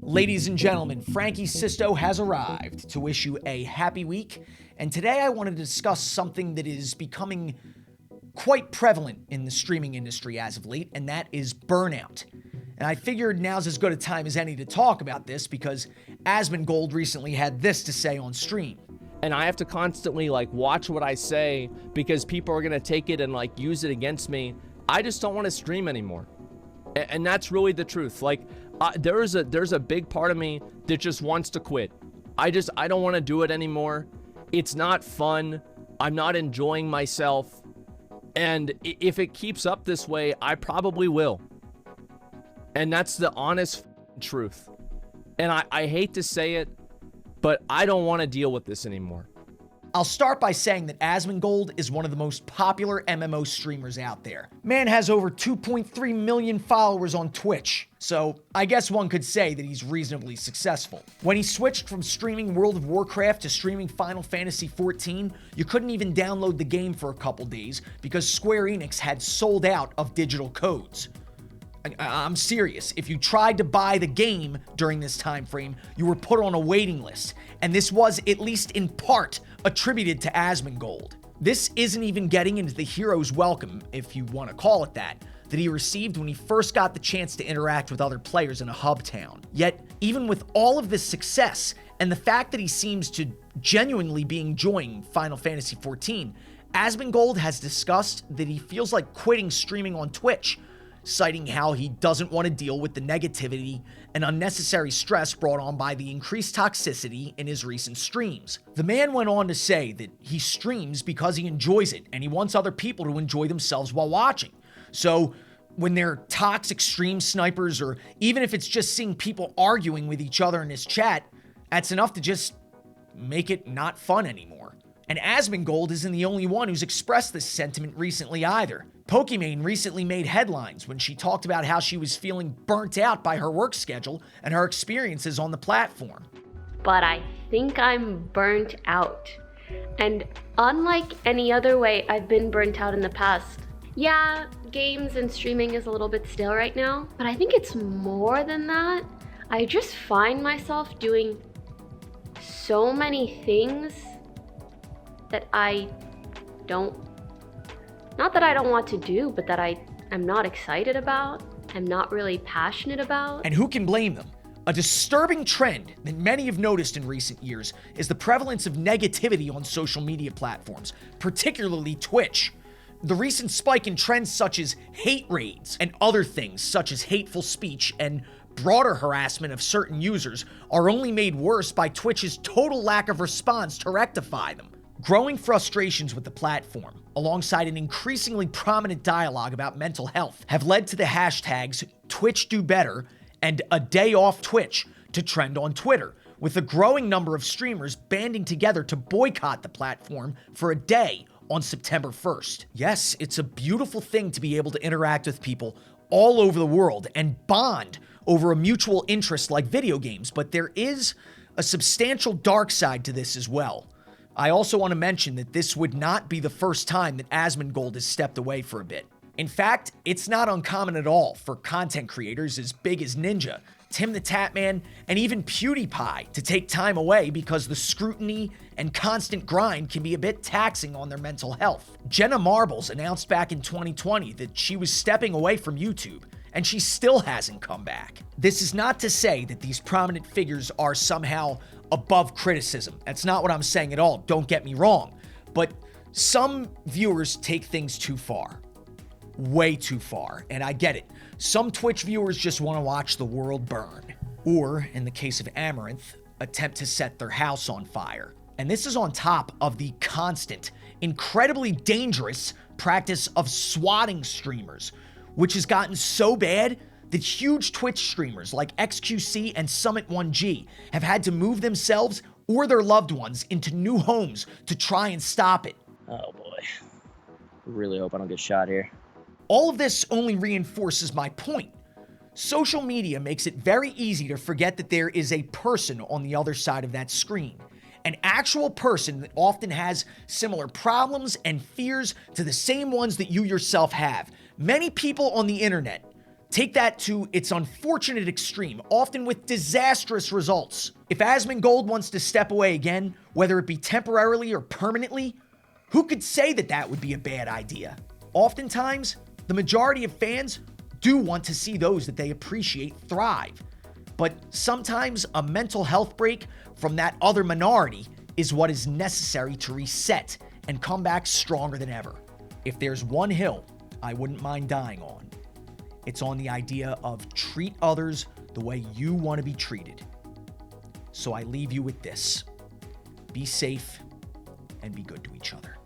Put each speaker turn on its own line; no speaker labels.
Ladies and gentlemen, Frankie Sisto has arrived to wish you a happy week, and today I want to discuss something that is becoming quite prevalent in the streaming industry as of late, and that is burnout. And I figured now's as good a time as any to talk about this because Asmongold recently had this to say on stream.
And I have to constantly watch what I say because people are going to take it and use it against me. I just don't want to stream anymore. And that's really the truth. There's a big part of me that just wants to quit. I don't want to do it anymore. It's not fun. I'm not enjoying myself. And if it keeps up this way, I probably will. And that's the honest truth. And I hate to say it, but I don't want to deal with this anymore.
I'll start by saying that Asmongold is one of the most popular MMO streamers out there. Man has over 2.3 million followers on Twitch, so I guess one could say that he's reasonably successful. When he switched from streaming World of Warcraft to streaming Final Fantasy XIV, you couldn't even download the game for a couple days because Square Enix had sold out of digital codes. I'm serious. If you tried to buy the game during this time frame, you were put on a waiting list, and this was, at least in part, attributed to Asmongold. This isn't even getting into the hero's welcome, if you want to call it that he received when he first got the chance to interact with other players in a hub town. Yet, even with all of this success, and the fact that he seems to genuinely be enjoying Final Fantasy XIV, Asmongold has discussed that he feels like quitting streaming on Twitch, citing how he doesn't want to deal with the negativity and unnecessary stress brought on by the increased toxicity in his recent streams. The man went on to say that he streams because he enjoys it and he wants other people to enjoy themselves while watching. So when they're toxic stream snipers, or even if it's just seeing people arguing with each other in his chat, that's enough to just make it not fun anymore. And Asmongold isn't the only one who's expressed this sentiment recently either. Pokimane recently made headlines when she talked about how she was feeling burnt out by her work schedule and her experiences on the platform.
But I think I'm burnt out. And unlike any other way I've been burnt out in the past, yeah, games and streaming is a little bit stale right now, but I think it's more than that. I just find myself doing so many things that I don't, not that I don't want to do, but that I'm not excited about, I'm not really passionate about.
And who can blame them? A disturbing trend that many have noticed in recent years is the prevalence of negativity on social media platforms, particularly Twitch. The recent spike in trends such as hate raids and other things such as hateful speech and broader harassment of certain users are only made worse by Twitch's total lack of response to rectify them. Growing frustrations with the platform, alongside an increasingly prominent dialogue about mental health, have led to the hashtags TwitchDoBetter and A Day Off Twitch to trend on Twitter, with a growing number of streamers banding together to boycott the platform for a day on September 1st. Yes, it's a beautiful thing to be able to interact with people all over the world and bond over a mutual interest like video games, but there is a substantial dark side to this as well. I also want to mention that this would not be the first time that Asmongold has stepped away for a bit. In fact, it's not uncommon at all for content creators as big as Ninja, Tim the Tatman, and even PewDiePie to take time away because the scrutiny and constant grind can be a bit taxing on their mental health. Jenna Marbles announced back in 2020 that she was stepping away from YouTube, and she still hasn't come back. This is not to say that these prominent figures are somehow above criticism. That's not what I'm saying at all, don't get me wrong. But some viewers take things too far. Way too far, and I get it. Some Twitch viewers just want to watch the world burn. Or, in the case of Amaranth, attempt to set their house on fire. And this is on top of the constant, incredibly dangerous practice of swatting streamers, which has gotten so bad that huge Twitch streamers like XQC and Summit1G have had to move themselves or their loved ones into new homes to try and stop it.
Oh boy. Really hope I don't get shot here.
All of this only reinforces my point. Social media makes it very easy to forget that there is a person on the other side of that screen. An actual person that often has similar problems and fears to the same ones that you yourself have. Many people on the internet Take that to its unfortunate extreme, often with disastrous results. If Asmongold wants to step away again, whether it be temporarily or permanently, who could say that that would be a bad idea? Oftentimes, the majority of fans do want to see those that they appreciate thrive. But sometimes a mental health break from that other minority is what is necessary to reset and come back stronger than ever. If there's one hill I wouldn't mind dying on, it's on the idea of treat others the way you want to be treated. So I leave you with this. Be safe and be good to each other.